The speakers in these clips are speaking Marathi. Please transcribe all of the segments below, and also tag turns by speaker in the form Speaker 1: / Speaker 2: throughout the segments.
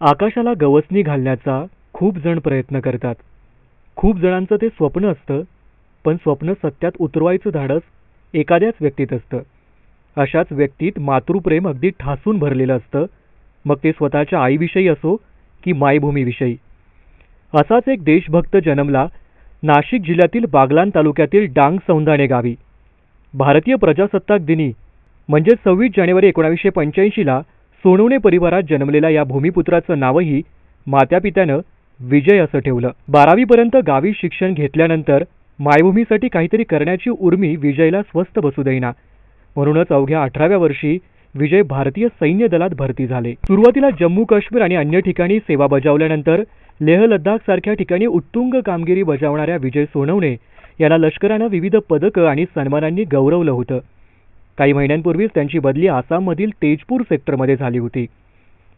Speaker 1: आकाशाला गवसणी घालण्याचा खूप जण प्रयत्न करतात. खूप जणांचं ते स्वप्न असतं, पण स्वप्न सत्यात उतरवायचं धाडस एखाद्याच व्यक्तीत असतं. अशाच व्यक्तीत मातृप्रेम अगदी ठासून भरलेलं असतं, मग ते स्वतःच्या आईविषयी असो की मायभूमीविषयी. असाच एक देशभक्त जन्मला नाशिक जिल्ह्यातील बागलाण तालुक्यातील डांग सौंदाणे गावी. भारतीय प्रजासत्ताक दिनी म्हणजे 26 जानेवारी 1985ला सोनवणे परिवारात जन्मलेल्या या भूमिपुत्राचं नावही मात्यापित्यानं विजय असं ठेवलं. 12वीपर्यंत गावी शिक्षण घेतल्यानंतर मायभूमीसाठी काहीतरी करण्याची उर्मी विजयला स्वस्थ बसू देईना. म्हणूनच अवघ्या 18व्या वर्षी विजय भारतीय सैन्य दलात भरती झाले. सुरुवातीला जम्मू काश्मीर आणि अन्य ठिकाणी सेवा बजावल्यानंतर लेह लडाख सारख्या ठिकाणी उत्तुंग कामगिरी बजावणाऱ्या विजय सोनवणे यांना लष्करानं विविध पदकं आणि सन्मानांनी गौरवलं होतं. काही महिन्यांपूर्वीच त्यांची बदली आसाममधील तेजपूर सेक्टरमध्ये झाली होती.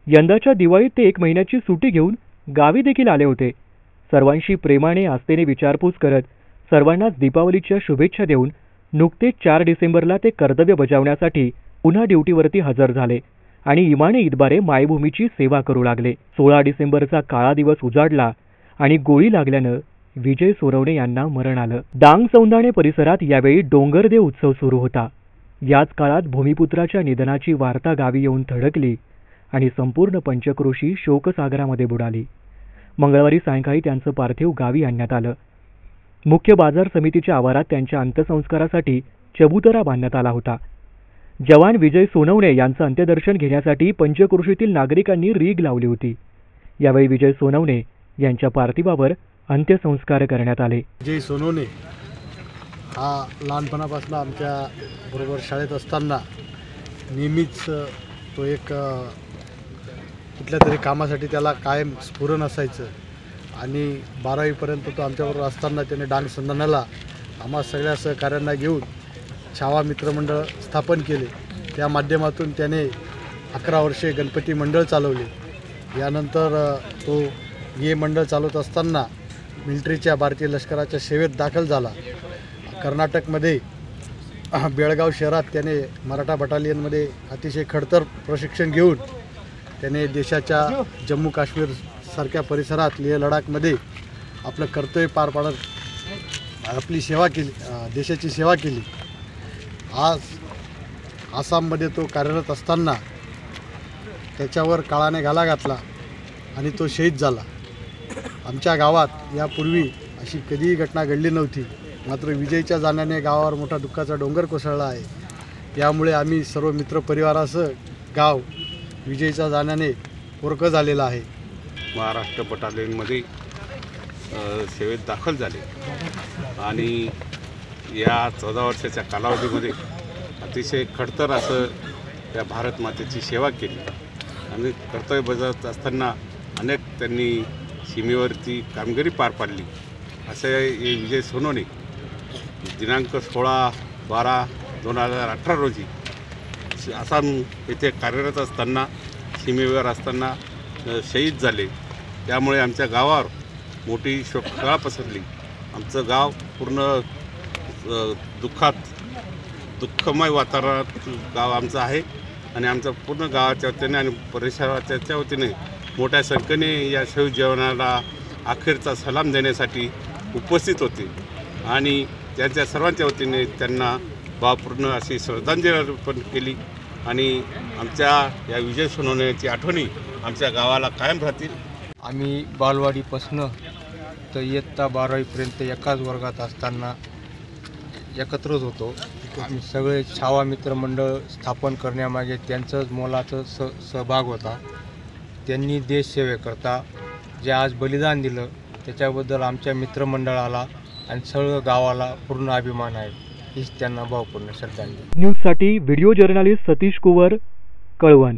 Speaker 1: यंदाच्या दिवाळीत ते 1 महिन्याची सुट्टी घेऊन गावी देखील आले होते. सर्वांशी प्रेमाने आस्थेने विचारपूस करत सर्वांनाच दीपावलीच्या शुभेच्छा देऊन नुकतेच 4 डिसेंबरला ते कर्तव्य बजावण्यासाठी पुन्हा ड्युटीवरती हजर झाले आणि इमाने इतबारे मायभूमीची सेवा करू लागले. 16 डिसेंबरचा काळा दिवस उजाडला आणि गोळी लागल्यानं विजय सोनवणे यांना मरण आलं. डांग सौंदाणे परिसरात यावेळी डोंगरदेव उत्सव सुरू होता. याच काळात भूमिपुत्राच्या निधनाची वार्ता गावी येऊन थडकली आणि संपूर्ण पंचक्रोशी शोकसागरामध्ये बुडाली. मंगळवारी सायंकाळी त्यांचं पार्थिव गावी आणण्यात आलं. मुख्य बाजार समितीच्या आवारात त्यांच्या अंत्यसंस्कारासाठी चबुतरा बांधण्यात आला होता. जवान विजय सोनवणे यांचं अंत्यदर्शन घेण्यासाठी पंचक्रोशीतील नागरिकांनी रीघ लावली होती. यावेळी विजय सोनवणे यांच्या पार्थिवावर अंत्यसंस्कार करण्यात आले.
Speaker 2: विजय सोनवणे हा लहानपणापासून आमच्या बरोबर शाळेत असताना नेहमीच तो एक कुठल्या तरी कामासाठी त्याला कायम स्फुरण असायचं आणि 12वीपर्यंत तो आमच्याबरोबर असताना त्याने डांग सौंदाण्याला आम्हा सगळ्या सहकाऱ्यांना घेऊन छावा मित्रमंडळ स्थापन केले. त्या माध्यमातून त्याने 11 वर्षे गणपती मंडळ चालवले. यानंतर तो हे मंडळ चालवत असताना मिलिटरीच्या भारतीय लष्कराच्या सेवेत दाखल झाला. कर्नाटकमध्ये बेळगाव शहरात त्याने मराठा बटालियनमध्ये अतिशय खडतर प्रशिक्षण घेऊन त्याने देशाच्या जम्मू काश्मीर सारख्या परिसरात लेह लडाखमध्ये आपलं कर्तव्य पार पाडत आपली सेवा केली, देशाची सेवा केली. आज आसाममध्ये तो कार्यरत असताना त्याच्यावर काळाने घाला घातला आणि तो शहीद झाला. आमच्या गावात यापूर्वी अशी कधीही घटना घडली नव्हती. मात्र विजयच्या जाण्याने गावावर मोठा दुःखाचा डोंगर कोसळला आहे. त्यामुळे आम्ही सर्व मित्रपरिवारासह गाव विजयच्या जाण्याने पोरकं झालेलं आहे.
Speaker 3: महाराष्ट्र बटालियनमध्ये सेवेत दाखल झाले आणि या 14 वर्षाच्या कालावधीमध्ये अतिशय खडतर असं त्या भारत मातेची सेवा केली आणि कर्तव्य बजावत असताना अनेक त्यांनी सीमेवरती कामगिरी पार पाडली. असे हे विजय सोनवणे दिनांक 16/12/2018 रोजी आसाम येथे कार्यरत असताना सीमेवर असताना शहीद झाले. त्यामुळे आमच्या गावावर मोठी शोककळा पसरली. आमचं गाव पूर्ण दुःखमय वातावरणात गाव आमचं आहे आणि आमचं पूर्ण गावाच्या वतीने आणि परिसराच्या वतीने मोठ्या संख्येने या शहीद जवानाला अखेरचा सलाम देण्यासाठी उपस्थित होते आणि त्यांच्या सर्वांच्या वतीने त्यांना भावपूर्ण अशी श्रद्धांजली अर्पण केली आणि आमच्या या विजय सोनवण्याची आठवणी आमच्या गावाला कायम राहतील.
Speaker 4: आम्ही बालवाडीपासनं तर इयत्ता 12वीपर्यंत एकाच वर्गात असताना एकत्रच होतो. आम्ही सगळे छावा मित्रमंडळ स्थापन करण्यामागे त्यांचंच मोलाचं सहभाग होता. त्यांनी देशसेवेकरता जे आज बलिदान दिलं त्याच्याबद्दल आमच्या मित्रमंडळाला आणि सगळं गावाला पूर्ण अभिमान आहे. हीच त्यांना भावपूर्ण श्रद्धांजली.
Speaker 1: न्यूजसाठी व्हिडिओ जर्नलिस्ट सतीश कुवर, कळवण.